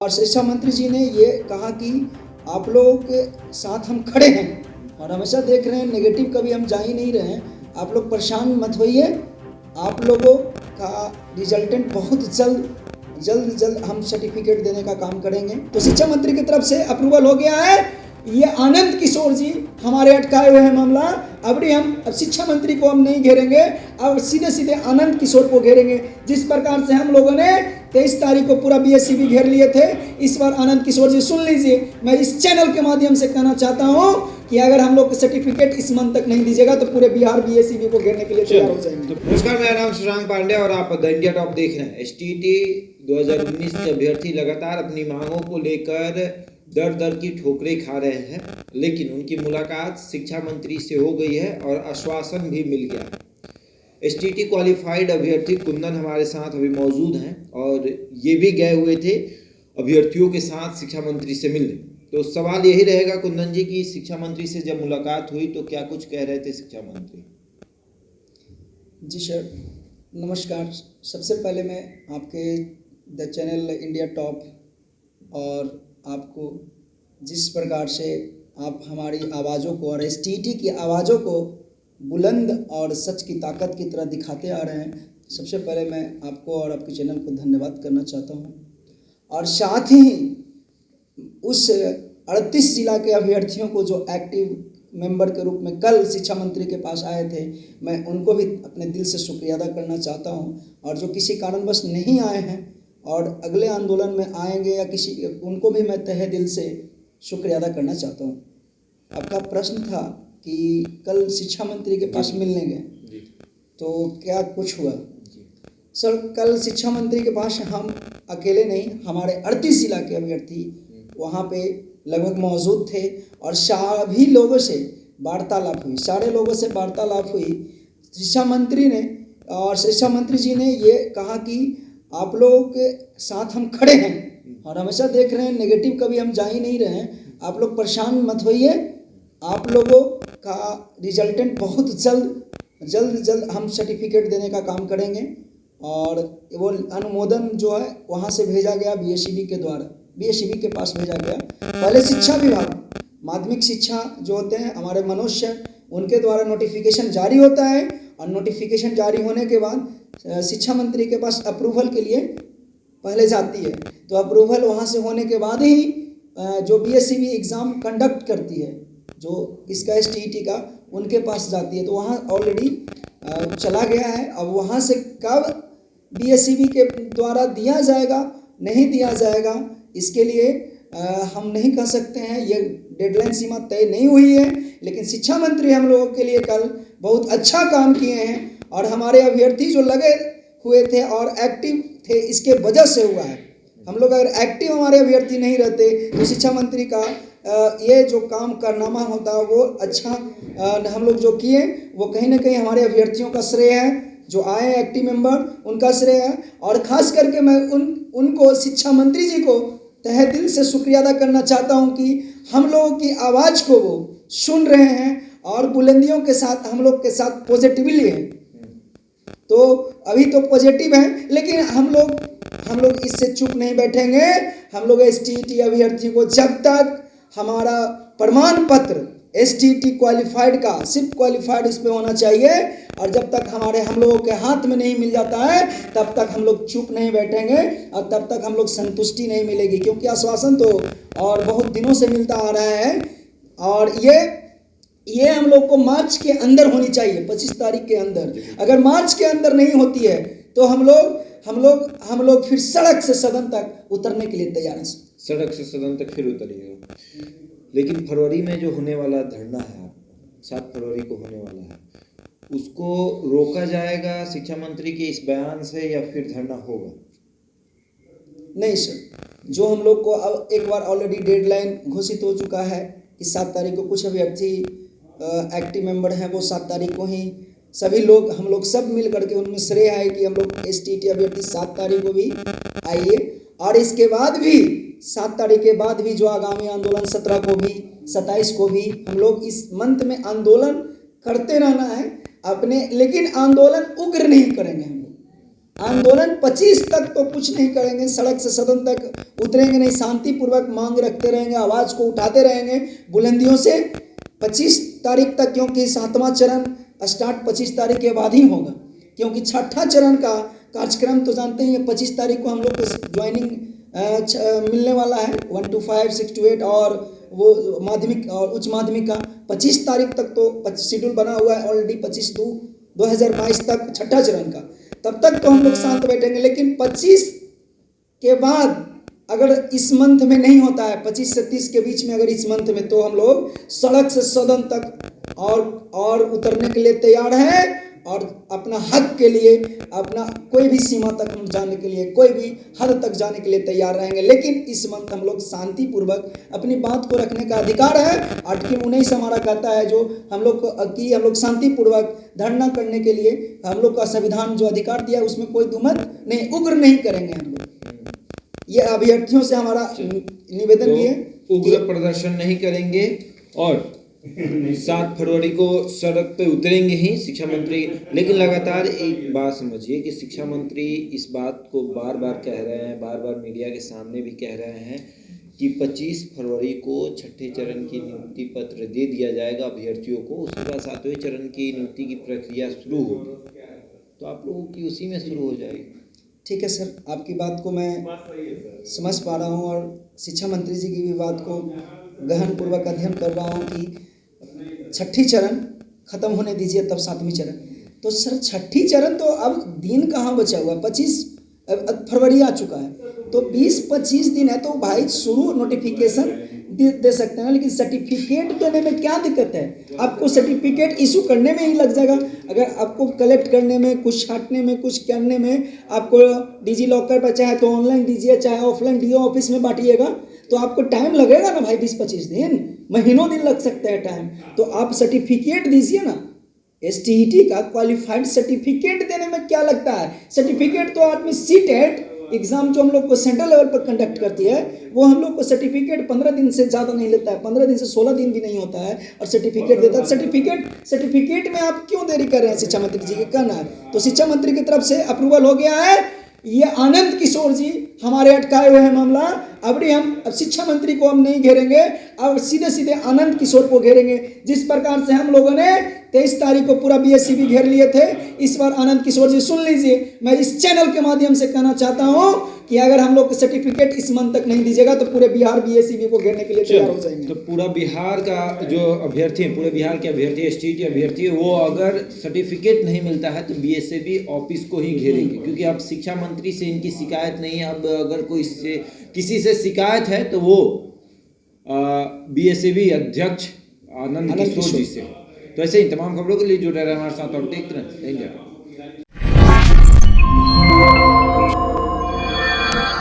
और शिक्षा मंत्री जी ने ये कहा कि आप लोगों के साथ हम खड़े हैं और हमेशा देख रहे हैं, नेगेटिव कभी हम जा ही नहीं रहे हैं। आप लोग परेशान मत होइए, आप लोगों का रिजल्टेंट बहुत जल्द हम सर्टिफिकेट देने का काम करेंगे। तो शिक्षा मंत्री की तरफ से अप्रूवल हो गया है। ये आनंद किशोर जी हमारे अटकाए हुए हैं मामला। अब शिक्षा मंत्री को हम नहीं घेरेंगे, अब सीधे आनंद किशोर को घेरेंगे। जिस प्रकार से हम लोगों ने 23 तारीख को पूरा बीएससीबी घेर लिए थे, इस बार आनंद किशोर जी सुन लीजिए। मैं इस चैनल के माध्यम से कहना चाहता हूं कि अगर हम लोग सर्टिफिकेट इस मंथ तक नहीं दीजिएगा तो पूरे बिहार बीएससीबी को घेरने के लिए तैयार हो जाएंगे। नमस्कार, मेरा नाम शशांक पांडे और आप द इंडिया टॉप देख रहे हैं। एसटीटी 2019 के अभ्यर्थी लगातार अपनी मांगों को लेकर दर की ठोकरें खा रहे हैं, लेकिन उनकी मुलाकात शिक्षा मंत्री से हो गई है और आश्वासन भी मिल गया है। एसटीटी क्वालिफाइड अभ्यर्थी कुंदन हमारे साथ अभी मौजूद हैं और ये भी गए हुए थे अभ्यर्थियों के साथ शिक्षा मंत्री से मिलने। तो सवाल यही रहेगा कुंदन जी की शिक्षा मंत्री से जब मुलाकात हुई तो क्या कुछ कह रहे थे शिक्षा मंत्री? जी सर, नमस्कार। सबसे पहले मैं आपके द चैनल इंडिया टॉप और आपको जिस प्रकार से आप हमारी आवाज़ों को और एसटीटी की आवाज़ों को बुलंद और सच की ताकत की तरह दिखाते आ रहे हैं, सबसे पहले मैं आपको और आपके चैनल को धन्यवाद करना चाहता हूं। और साथ ही उस 38 जिला के अभ्यर्थियों को जो एक्टिव मेंबर के रूप में कल शिक्षा मंत्री के पास आए थे, मैं उनको भी अपने दिल से शुक्रिया अदा करना चाहता हूं। और जो किसी कारणवश नहीं आए हैं और अगले आंदोलन में आएंगे या उनको भी मैं तहे दिल से शुक्रिया अदा करना चाहता हूं। आपका प्रश्न था कि कल शिक्षा मंत्री के पास मिलने गए तो क्या कुछ हुआ? सर, कल शिक्षा मंत्री के पास हम अकेले नहीं, हमारे 38 जिला के अभ्यर्थी वहाँ पे लगभग मौजूद थे और सभी लोगों से वार्तालाप हुई, सारे लोगों से वार्तालाप हुई। शिक्षा मंत्री जी ने ये कहा कि आप लोगों के साथ हम खड़े हैं और हमेशा देख रहे हैं, नेगेटिव कभी हम जा ही नहीं रहे हैं। आप लोग परेशान मत होइए, आप लोगों का रिजल्टेंट बहुत जल्द हम सर्टिफिकेट देने का काम करेंगे। और वो अनुमोदन जो है वहाँ से भेजा गया बीएससीबी के द्वारा, बीएससीबी के पास भेजा गया। पहले शिक्षा विभाग, माध्यमिक शिक्षा जो होते हैं हमारे मनुष्य, उनके द्वारा नोटिफिकेशन जारी होता है और नोटिफिकेशन जारी होने के बाद शिक्षा मंत्री के पास अप्रूवल के लिए पहले जाती है। तो अप्रूवल वहाँ से होने के बाद ही जो बीएससीबी एग्ज़ाम कंडक्ट करती है, जो इसका एसटीटी का, उनके पास जाती है। तो वहाँ ऑलरेडी चला गया है। अब वहाँ से कब बीएससीबी के द्वारा दिया जाएगा नहीं दिया जाएगा, इसके लिए हम नहीं कह सकते हैं, ये डेडलाइन सीमा तय नहीं हुई है। लेकिन शिक्षा मंत्री हम लोगों के लिए कल बहुत अच्छा काम किए हैं और हमारे अभ्यर्थी जो लगे हुए थे और एक्टिव थे, इसके वजह से हुआ है। हम लोग अगर एक्टिव हमारे अभ्यर्थी नहीं रहते तो शिक्षा मंत्री का ये जो काम कारनामा होता है वो अच्छा हम लोग जो किए वो कहीं ना कहीं हमारे अभ्यर्थियों का श्रेय है, जो आए एक्टिव मेंबर उनका श्रेय है। और ख़ास करके मैं उनको शिक्षा मंत्री जी को तहे दिल से शुक्रिया अदा करना चाहता हूं कि हम लोगों की आवाज़ को वो सुन रहे हैं और बुलंदियों के साथ हम लोग के साथ पॉजिटिवली हैं। तो अभी तो पॉजिटिव हैं, लेकिन हम लोग इससे चुप नहीं बैठेंगे। हम लोग एसटीटी अभ्यर्थी को जब तक हमारा प्रमाण पत्र एसटीटी क्वालिफाइड का, सिर्फ क्वालिफाइड इस पे होना चाहिए, और जब तक हम लोगों के हाथ में नहीं मिल जाता है तब तक हम लोग चुप नहीं बैठेंगे और तब तक हम लोग संतुष्टि नहीं मिलेगी। क्योंकि आश्वासन तो और बहुत दिनों से मिलता आ रहा है और ये हम लोग को मार्च के अंदर होनी चाहिए, 25 तारीख के अंदर। अगर मार्च के अंदर नहीं होती है तो हम लोग फिर सड़क से सदन तक उतरने के लिए तैयार हैं। सड़क से सदन तक फिर उतरिएगा। लेकिन फरवरी में जो होने वाला धरना है, 7 फरवरी को होने वाला है, उसको रोका जाएगा शिक्षा मंत्री के इस बयान से या फिर धरना होगा? नहीं सर, जो हम लोग को अब एक बार ऑलरेडी डेडलाइन घोषित हो चुका है कि 7 तारीख को कुछ अभ्यर्थी एक्टिव मेंबर हैं, वो 7 तारीख को ही सभी लोग, हम लोग सब मिल करके, उनमें श्रेय है कि हम लोग एसटीटी अभ्यर्थी 7 तारीख को भी आइए। और इसके बाद भी 7 तारीख के बाद भी जो आगामी आंदोलन 17 को भी 27 को भी हम लोग इस मंथ में आंदोलन करते रहना है अपने, लेकिन आंदोलन उग्र नहीं करेंगे हम लोग। आंदोलन 25 तक तो कुछ नहीं करेंगे, सड़क से सदन तक उतरेंगे नहीं, शांतिपूर्वक मांग रखते रहेंगे, आवाज़ को उठाते रहेंगे बुलंदियों से 25 तारीख तक, क्योंकि 7वां चरण स्टार्ट 25 तारीख के बाद ही होगा, क्योंकि 6ठा चरण का कार्यक्रम तो जानते ही हैं 25 तारीख को हम लोग को ज्वाइनिंग मिलने वाला है 1 to 5, 6 to 8 और वो माध्यमिक और उच्च माध्यमिक का 25 तारीख तक तो शेड्यूल बना हुआ है ऑलरेडी 25/2/2022 तक 6ठा चरण का, तब तक तो हम लोग शांत बैठेंगे। लेकिन 25 के बाद अगर इस मंथ में नहीं होता है, 25 से 30 के बीच में अगर इस मंथ में, तो हम लोग सड़क से सदन तक और उतरने के लिए तैयार हैं और अपना हक के लिए, अपना कोई भी सीमा तक हम जाने के लिए, कोई भी हद तक जाने के लिए तैयार रहेंगे। लेकिन इस मंथ हम लोग शांतिपूर्वक अपनी बात को रखने का अधिकार है। आर्टिकल 19 हमारा कहता है जो हम लोग शांतिपूर्वक धरना करने के लिए हम लोग का संविधान जो अधिकार दिया है उसमें कोई दुमत नहीं, उग्र नहीं करेंगे हम लोग। ये अभ्यर्थियों से हमारा निवेदन भी है, उग्र प्रदर्शन नहीं करेंगे और 7 फरवरी को सड़क पे उतरेंगे ही शिक्षा मंत्री। लेकिन लगातार एक बात समझिए कि शिक्षा मंत्री इस बात को बार बार कह रहे हैं, बार बार मीडिया के सामने भी कह रहे हैं कि 25 फरवरी को 6ठे चरण की नियुक्ति पत्र दे दिया जाएगा अभ्यर्थियों को, उसके बाद 7वें चरण की नियुक्ति की प्रक्रिया शुरू होगी। तो आप लोगों की उसी में शुरू हो जाएगी। ठीक है सर, आपकी बात को मैं समझ पा रहा हूँ और शिक्षा मंत्री जी की भी बात को गहनपूर्वक अध्ययन कर रहा हूँ कि 6ठीं चरण खत्म होने दीजिए तब 7वीं चरण। तो सर 6ठीं चरण तो अब दिन कहाँ बचा हुआ है, 25 फरवरी आ चुका है, तो 20-25 दिन है, तो भाई शुरू नोटिफिकेशन दे सकते हैं, लेकिन सर्टिफिकेट देने में क्या दिक्कत है? आपको सर्टिफिकेट इशू करने में ही लग जाएगा। अगर आपको कलेक्ट करने में, कुछ छांटने में, कुछ करने में आपको डिजी लॉकर पर चाहे तो ऑनलाइन दीजिए, चाहे ऑफलाइन डीओ ऑफिस में बांटिएगा, तो आपको टाइम लगेगा ना भाई, 20-25 दिन, महीनों दिन लग सकते हैं टाइम। तो आप सर्टिफिकेट दीजिए ना, STET का क्वालिफाइड सर्टिफिकेट देने में क्या लगता है? सर्टिफिकेट तो आदमी CTET एग्जाम जो हम लोग को सेंट्रल लेवल पर कंडक्ट करती है, वो हम लोग को सर्टिफिकेट 15 दिन से ज़्यादा नहीं लेता है, 15 दिन से 16 दिन भी नहीं होता है और सर्टिफिकेट देता है। सर्टिफिकेट में आप क्यों देरी कर रहे हैं? शिक्षा मंत्री जी के कहना है, तो शिक्षा मंत्री की तरफ से अप्रूवल हो गया है। ये आनंद किशोर जी हमारे अटकाए हुए हैं मामला, अब शिक्षा मंत्री को हम नहीं घेरेंगे, अब सीधे सीधे आनंद किशोर को घेरेंगे। जिस प्रकार से हम लोगों ने 23 तारीख को पूरा BSc भी घेर लिए थे, इस बार आनंद किशोर जी सुन लीजिए, मैं इस चैनल के माध्यम से कहना चाहता हूँ कि अगर हम लोग को सर्टिफिकेट इस मंथ तक नहीं दीजिएगा तो पूरे बिहार BSc को घेरने के लिए तैयार हो जाएंगे। तो पूरा बिहार का जो अभ्यर्थी है, पूरे बिहार के अभ्यर्थी, STET अभ्यर्थी, वो अगर सर्टिफिकेट नहीं मिलता है तो BSc ऑफिस को ही घेरेंगे, क्योंकि अब शिक्षा मंत्री से इनकी शिकायत नहीं है। अब अगर कोई किसी से शिकायत है तो वो BSc अध्यक्ष आनंद किशोर जी से। तो ऐसे ही तमाम खबरों के लिए जुड़े रहे हमारे साथ और देखते रहें।